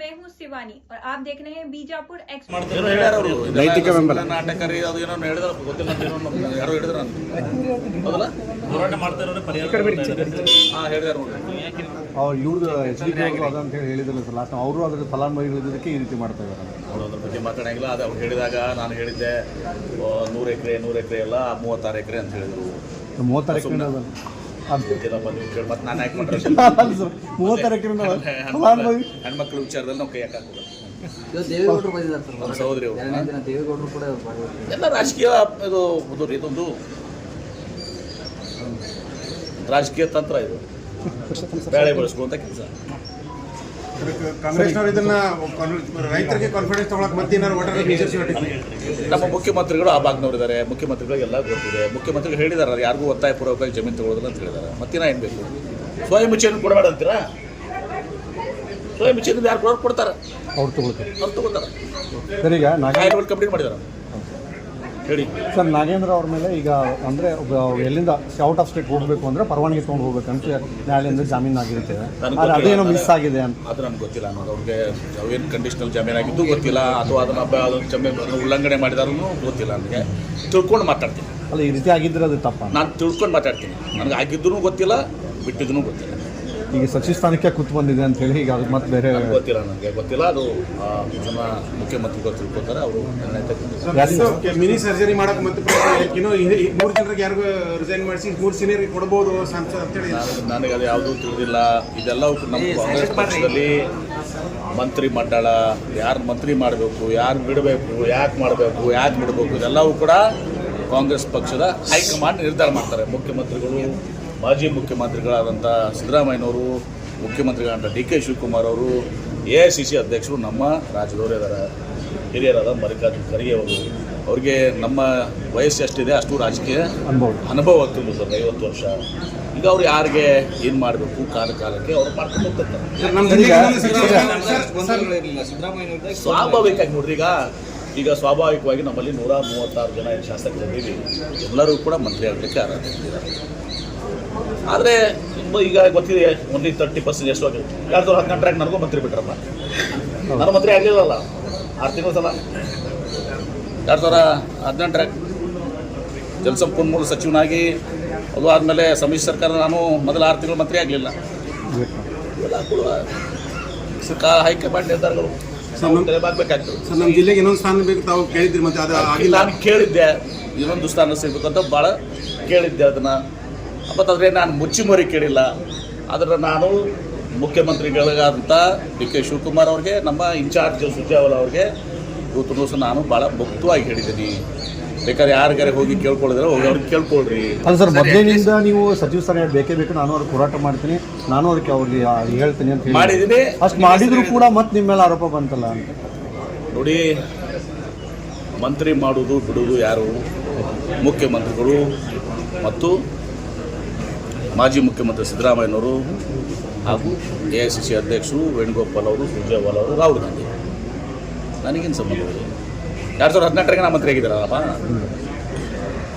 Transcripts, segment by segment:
मैं हूँ शिवानी और आप देख रहे हैं बीजापुर एक्स। ನೈತಿಕ ಬೆಂಬಲ ನಾಟಕರಿ ಅದು ಏನೋ ಹೇಳಿದ್ರೆ ಗೊತ್ತಿಲ್ಲ ಯಾರೋ ಹೇಳಿದ್ರು ಹೌದಲ್ಲ ಹೋರಾಟ ಮಾಡ್ತಾ ಇರೋರು ಪರಿಹಾರ ಹೇಳಿದಾರೆ ಅವ್ರು ಇವ್ರದ್ದು ಎಚ್ ಡಿ ಕೆ ಅದಂತ ಹೇಳಿ ಹೇಳಿದ್ರಲ್ಲ ಸರ್ ಲಾಸ್ಟ್ ಅವರು ಅದ್ರ ಫಲಾನುಭವಿಗಳಿದ್ದಕ್ಕೆ ಈ ರೀತಿ ಮಾಡ್ತಾ ಇದ್ದಾರೆ. ಅವರು ಅದ್ರ ಬಗ್ಗೆ ಮಾತಾಡಂಗಿಲ್ಲ. ಅದು ಅವ್ರು ಹೇಳಿದಾಗ ನಾನು ಹೇಳಿದ್ದೆ 100 ಎಕರೆ ಎಲ್ಲ 36 ಎಕರೆ ಅಂತ ಹೇಳಿದ್ರು. 36 ಎಕರೆ ಮತ್ತೆ ನಾನು ಯಾಕೆ ಮಾಡ್ರೆ 36 ಎಕರೆ ಫಲಾನುಭವಿ ಹೆಣ್ಮಕ್ಳ ವಿಚಾರದಲ್ಲಿ ನಾವು ಕೈ ಹಾಕೋದು ದೇವೇಗೌಡರು ಬಂದಿದ್ದಾರೆ ಸರ್. ಸಹೋದರಿ ದೇವೇಗೌಡರು ಕೂಡ ಎಲ್ಲ ರಾಜಕೀಯ ಇದೊಂದು ರಾಜಕೀಯ ತಂತ್ರ ಇದು ಬೇಳೆ ಬೆಳೆಸ್ಕೊಳ್ಳುವಂಥ ಕೆಲಸ. ಕಾಂಗ್ರೆಸ್ನವರು ಇದನ್ನ ರೈತರಿಗೆ ಕಾನ್ಫಿಡೆನ್ಸ್ ತಗೊಳಕ್ ಮತ್ತೆ ನಮ್ಮ ಮುಖ್ಯಮಂತ್ರಿಗಳು ಆ ಭಾಗನವರಿದ್ದಾರೆ. ಮುಖ್ಯಮಂತ್ರಿಗಳು ಎಲ್ಲ ಗೊತ್ತಿದೆ. ಮುಖ್ಯಮಂತ್ರಿಗಳು ಹೇಳಿದಾರೆ ಯಾರಿಗೂ ಒತ್ತಾಯಪೂರ್ವಕವಾಗಿ ಜಮೀನು ತಗೊಳ್ಳೋದಿಲ್ಲ ಅಂತ ಹೇಳಿದ್ದಾರೆ. ಮತ್ತಿನ ಏನು ಬೇಕು? ಸ್ವಯಂ ಇಚ್ಛೆಯನ್ನು ಕೊಡಬೇಡ ಅಂತೀರಾ? ಸ್ವಯಂ ಇಚ್ಛೆಯಿಂದ ಯಾರು ಕೊಡ್ತಾರೆ? ಅವ್ರು ತಗೊಳ್ತಾರೆ. ಅವ್ರು ತಗೊಳ್ತಾರೆ. ಸರ್ ಈಗ ಕಂಪ್ಲೀಟ್ ಮಾಡಿದಾರೆ ಹೇಳಿ ಸರ್. ನಾಗೇಂದ್ರ ಅವ್ರ ಮೇಲೆ ಈಗ ಅಂದರೆ ಎಲ್ಲಿಂದ ಔಟ್ ಆಫ್ ಸ್ಟೇಟ್ ಹೋಗಬೇಕು ಅಂದರೆ ಪರವಾನಗಿ ತೊಗೊಂಡು ಹೋಗ್ಬೇಕಂತ ನ್ಯಾಯಾಲಯದಿಂದ ಜಾಮೀನು ಆಗಿರುತ್ತೆ. ಅದೇನೋ ಮಿಸ್ ಆಗಿದೆ ಅಂತ ಅದು ನನಗೆ ಗೊತ್ತಿಲ್ಲ. ಅನ್ನೋದು ಅವ್ರಿಗೆ ಅವೇನು ಕಂಡೀಷನಲ್ ಜಾಮೀನು ಆಗಿದ್ದು ಗೊತ್ತಿಲ್ಲ ಅಥವಾ ಅದನ್ನು ಜಮೀನು ಉಲ್ಲಂಘನೆ ಮಾಡಿದಾರೂ ಗೊತ್ತಿಲ್ಲ. ನನಗೆ ತಿಳ್ಕೊಂಡು ಮಾತಾಡ್ತೀನಿ. ಅಲ್ಲ ಈ ರೀತಿ ಆಗಿದ್ರೆ ಅದು ತಪ್ಪ. ನಾನು ತಿಳ್ಕೊಂಡು ಮಾತಾಡ್ತೀನಿ. ನನಗೆ ಆಗಿದ್ದೂ ಗೊತ್ತಿಲ್ಲ, ಬಿಟ್ಟಿದ್ದೂ ಗೊತ್ತಿಲ್ಲ. ಈಗ ಸಚಿವ ಸ್ಥಾನಕ್ಕೆ ಕೂತು ಬಂದಿದೆ ಅಂತ ಹೇಳಿ ಈಗ ಅದು ಮತ್ತೆ ಬೇರೆ ಗೊತ್ತಿಲ್ಲ. ನನಗೆ ಗೊತ್ತಿಲ್ಲ. ಅದು ಜನ ಮುಖ್ಯಮಂತ್ರಿಗಳು ತಿಳ್ಕೊತಾರೆ. ಅವರು ಮಿನಿ ಸರ್ಜರಿ ಮಾಡಕ್ ಮತ್ತೆ ಇನ್ನೂ 3 ಜನರಿಗೆ ಯಾರಿಗೂ ರಿಸೈನ್ ಮಾಡಿಸಿ 3 ಸೀನಿಯರ್ಗೆ ಕೊಡಬಹುದು ಅಂತೇಳಿ ನನಗೆ ಅದು ಯಾವುದೂ ತಿಳಿದಿಲ್ಲ. ಇದೆಲ್ಲವೂ ನಮ್ಮ ಕಾಂಗ್ರೆಸ್ ಪಕ್ಷದಲ್ಲಿ ಮಂತ್ರಿ ಮಂಡಳ ಯಾರು ಮಂತ್ರಿ ಮಾಡಬೇಕು, ಯಾರು ಬಿಡಬೇಕು, ಯಾಕೆ ಮಾಡಬೇಕು, ಯಾಕೆ ಬಿಡಬೇಕು, ಇದೆಲ್ಲವೂ ಕೂಡ ಕಾಂಗ್ರೆಸ್ ಪಕ್ಷದ ಹೈಕಮಾಂಡ್ ನಿರ್ಧಾರ ಮಾಡ್ತಾರೆ. ಮುಖ್ಯಮಂತ್ರಿಗಳು, ಮಾಜಿ ಮುಖ್ಯಮಂತ್ರಿಗಳಾದಂಥ ಸಿದ್ದರಾಮಯ್ಯನವರು, ಮುಖ್ಯಮಂತ್ರಿಗಳಾದಂಥ ಡಿ ಕೆ ಶಿವಕುಮಾರ್ ಅವರು, AICC ಅಧ್ಯಕ್ಷರು ನಮ್ಮ ರಾಜ್ಯದವರು ಇದ್ದಾರೆ. ಹಿರಿಯರಾದ ಮಲ್ಲಿಕಾರ್ಜುನ ಖರ್ಗೆ ಅವರು. ಅವ್ರಿಗೆ ನಮ್ಮ ವಯಸ್ಸು ಎಷ್ಟಿದೆ ಅಷ್ಟು ರಾಜಕೀಯ ಅನುಭವ ಆಗ್ತಿಲ್ಲ ಸರ್. 50 ವರ್ಷ. ಈಗ ಅವ್ರು ಯಾರಿಗೆ ಏನು ಮಾಡಬೇಕು ಕಾಲಕ್ಕೆ ಅವ್ರು ಮಾಡ್ಕೊಂಡು ಹೋಗ್ತಾರೆ. ಸ್ವಾಭಾವಿಕವಾಗಿ ನೋಡ್ರಿ, ಈಗ ಸ್ವಾಭಾವಿಕವಾಗಿ ನಮ್ಮಲ್ಲಿ 136 ಜನ ಶಾಸಕರಿದ್ದೀವಿ. ಎಲ್ಲರೂ ಕೂಡ ಮಂತ್ರಿ ಆಗಲಿಕ್ಕೆ ಅರ್ಹರಿದ್ದಾರೆ. ಆದರೆ ಈಗ ಗೊತ್ತಿದೆ ಓನ್ಲಿ 30% ಎಷ್ಟು ಆಗಿದೆ. 2018 ನನಗೂ ಮಂತ್ರಿ ಬಿಟ್ರಪ್ಪ. ನಾನು ಮಂತ್ರಿ ಆಗಲಿಲ್ಲಲ್ಲ 6 ತಿಂಗಳ ಸಲ. 2018 ಜಲಸಂಪನ್ಮೂಲ ಸಚಿವನಾಗಿ ಅದು ಆದಮೇಲೆ ಸಮ್ಮಿಶ್ರ ಸರ್ಕಾರ ನಾನು ಮೊದಲ 6 ತಿಂಗಳು ಮಂತ್ರಿ ಆಗಲಿಲ್ಲ. ಇವೆಲ್ಲ ಕೂಡ ಹೈಕಮಾಂಡ್ ನಿರ್ಧಾರಗಳು ಆಗಬೇಕಾಗ್ತದೆ. ಸರ್ ನಮ್ಮ ಜಿಲ್ಲೆಗೆ ಇನ್ನೊಂದು ಸ್ಥಾನ ಬೇಕು ತಾವು ಕೇಳಿದ್ರಿ, ಮತ್ತೆ ಅದು ಆಗಿಲ್ಲ. ನಾನು ಕೇಳಿದ್ದೆ ಇನ್ನೊಂದು ಸ್ಥಾನ ಸಿಗಬೇಕಂತ ಭಾಳ ಕೇಳಿದ್ದೆ ಅದನ್ನು. ಮತ್ತು ಆದರೆ ನಾನು ಮುಚ್ಚಿಮರಿ ಕೇಳಿಲ್ಲ. ಆದರೆ ನಾನು ಮುಖ್ಯಮಂತ್ರಿಗಳಿಗಾದಂಥ ಡಿ ಕೆ ಶಿವಕುಮಾರ್ ಅವ್ರಿಗೆ, ನಮ್ಮ ಇನ್ಚಾರ್ಜ್ ಸುರ್ಜೇವಾಲ ಅವ್ರಿಗೆ ಇವತ್ತು ದಿವಸ ನಾನು ಭಾಳ ಮುಕ್ತವಾಗಿ ಹೇಳಿದ್ದೀನಿ. ಬೇಕಾದ್ರೆ ಯಾರಿಗಾರೆ ಹೋಗಿ ಕೇಳ್ಕೊಳ್ಳಿದ್ರೆ ಹೋಗಿ ಅವ್ರಿಗೆ ಕೇಳ್ಕೊಳ್ರಿ. ಅಲ್ಲ ಸರ್, ಮೊದಲಿನಿಂದ ನೀವು ಸಚಿವ ಸ್ಥಾನ ಬೇಕೇ ಬೇಕು, ನಾನು ಅವ್ರಿಗೆ ಹೋರಾಟ ಮಾಡ್ತೀನಿ, ನಾನು ಅದಕ್ಕೆ ಅವ್ರಿಗೆ ಹೇಳ್ತೀನಿ ಅಂತ ಮಾಡಿದ್ದೀನಿ. ಅಷ್ಟು ಮಾಡಿದ್ರು ಕೂಡ ಮತ್ತೆ ನಿಮ್ಮ ಮೇಲೆ ಆರೋಪ ಬಂತಲ್ಲ ಅಂತ. ನೋಡಿ, ಮಂತ್ರಿ ಮಾಡೋದು ಬಿಡೋದು ಯಾರು? ಮುಖ್ಯಮಂತ್ರಿಗಳು ಮತ್ತು ಮಾಜಿ ಮುಖ್ಯಮಂತ್ರಿ ಸಿದ್ದರಾಮಯ್ಯನವರು ಹಾಗೂ AICC ಅಧ್ಯಕ್ಷರು ವೇಣುಗೋಪಾಲ್ ಅವರು, ಸುರ್ಜೇವಾಲ ಅವರು, ರಾಹುಲ್ ಗಾಂಧಿ. ನನಗೇನು ಸಂಬಂಧ ಇದೆ? 2018 ನಾನು ಮಂತ್ರಿ ಆಗಿದ್ದಾರಲ್ಲಪ್ಪ,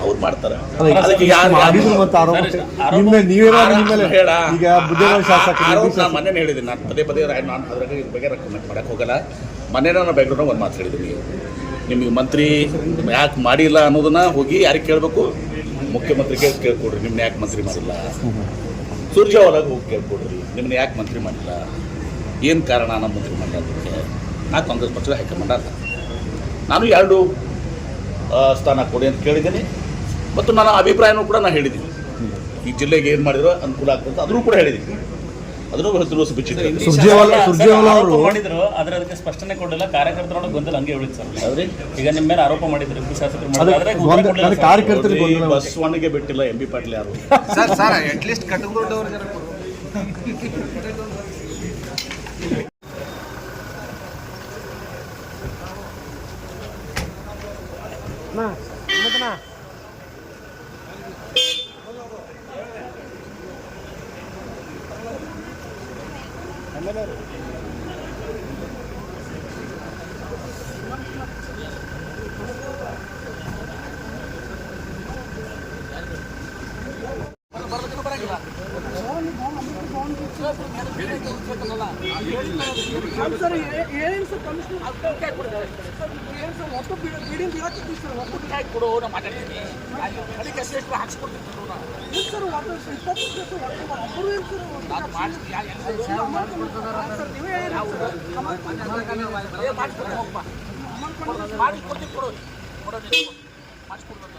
ಅವ್ರು ಮಾಡ್ತಾರೆ. ನಾನು ಮೊನ್ನೆ ಹೇಳಿದ್ದೀನಿ, ನಾನು ಪದೇ ನಾನು ಅದ್ರಾಗ ಇದ್ರ ಬಗ್ಗೆ ರೆಕಮೆಂಡ್ ಮಾಡೋಕ್ಕೆ ಹೋಗಲ್ಲ. ಮೊನ್ನೆ ನಾನು ಬ್ಯಾಕ್ಗ್ರೌಂಡ್ ಒಂದು ಮಾತು ಹೇಳಿದ್ದೀನಿ. ನಿಮಗೆ ಮಂತ್ರಿ ಯಾಕೆ ಮಾಡಿಲ್ಲ ಅನ್ನೋದನ್ನ ಹೋಗಿ ಯಾರಿಗೆ ಕೇಳಬೇಕು? ಮುಖ್ಯಮಂತ್ರಿಗೆ ಕೇಳ್ಕೊಡ್ರಿ, ನಿಮ್ಮನ್ನ ಯಾಕೆ ಮಂತ್ರಿ ಮಾಡಿಲ್ಲ. ಸುರ್ಜೇವಾಲಾಗ ಹೋಗಿ ಕೇಳ್ಕೊಡ್ರಿ, ನಿಮ್ಮನ್ನ ಯಾಕೆ ಮಂತ್ರಿ ಮಾಡಿಲ್ಲ, ಏನು ಕಾರಣ ನಮ್ಮ ಮಂತ್ರಿ ಮಾಡೋದಕ್ಕೆ. ನಾ ಕಾಂಗ್ರೆಸ್ ಪಕ್ಷದ ಹೈಕಮಾಂಡ್ ಅಲ್ಲ. ನಾನು 2 ಸ್ಥಾನ ಕೊಡಿ ಅಂತ ಕೇಳಿದ್ದೀನಿ. ಮತ್ತು ನನ್ನ ಅಭಿಪ್ರಾಯನೂ ಕೂಡ ನಾನು ಹೇಳಿದ್ದೀನಿ. ಈ ಜಿಲ್ಲೆಗೆ ಏನು ಮಾಡಿದ್ರು ಅನುಕೂಲ ಆಗ್ತದೆ ಅದನ್ನು ಕೂಡ ಹೇಳಿದ್ದೀನಿ. ಅದನ್ನು ಹೊತ್ತು ಬಿಚ್ಚಿದ್ದಾರೆ. ಮಾಡಿದ್ರು ಆದರೆ ಅದಕ್ಕೆ ಸ್ಪಷ್ಟನೆ ಕೊಡಲಿಲ್ಲ. ಕಾರ್ಯಕರ್ತರು ಗೊಂದಲ ಹಂಗೆ ಉಳಿತು ಸರ್. ಹೌದ್ರಿ, ಈಗ ನಿಮ್ಮ ಮೇಲೆ ಆರೋಪ ಮಾಡಿದ್ರು ಕಾರ್ಯಕರ್ತರಿಗೆ ಬಸವಣ್ಣಗೆ ಬಿಟ್ಟಿಲ್ಲ MB ಪಾಟೀಲ್ ಯಾರು? ಸರ್ ಅಟ್ಲೀಸ್ಟ್ ಕಟ್ಟುಕೊಂಡವ್ರಿಗೆ ಬರಂಗಿಲ್ಲ. ಸರ್ ಏನು ಸರ್ ಕಮಿಷನರ್ ಏನು ಸರ್ ಒಟ್ಟು ಬಿಲ್ಡಿಂಗ್ ಬೀಳಾಕತ್ತೀವಿ ಸರ್ ಒಟ್ಟು ಕೊಡು ನಾ ಮಾತಾಡ್ತೀನಿ ಕಡೆ ಕಸಿ ಎಷ್ಟು ಹಾಕ್ಸ್ಕೊಡ್ತೀನಿ ಏನು ಸರ್ ಒಟ್ಟು 20 ಒಬ್ಬರು ಏನು ಸರ್ ಸರ್ ನೀವೇ ಮಾಡಿಕೊಡ್ತೀನಿ ಕೊಡು ಮಾಡಿಸ್ಕೊಡ್ಬೇಕು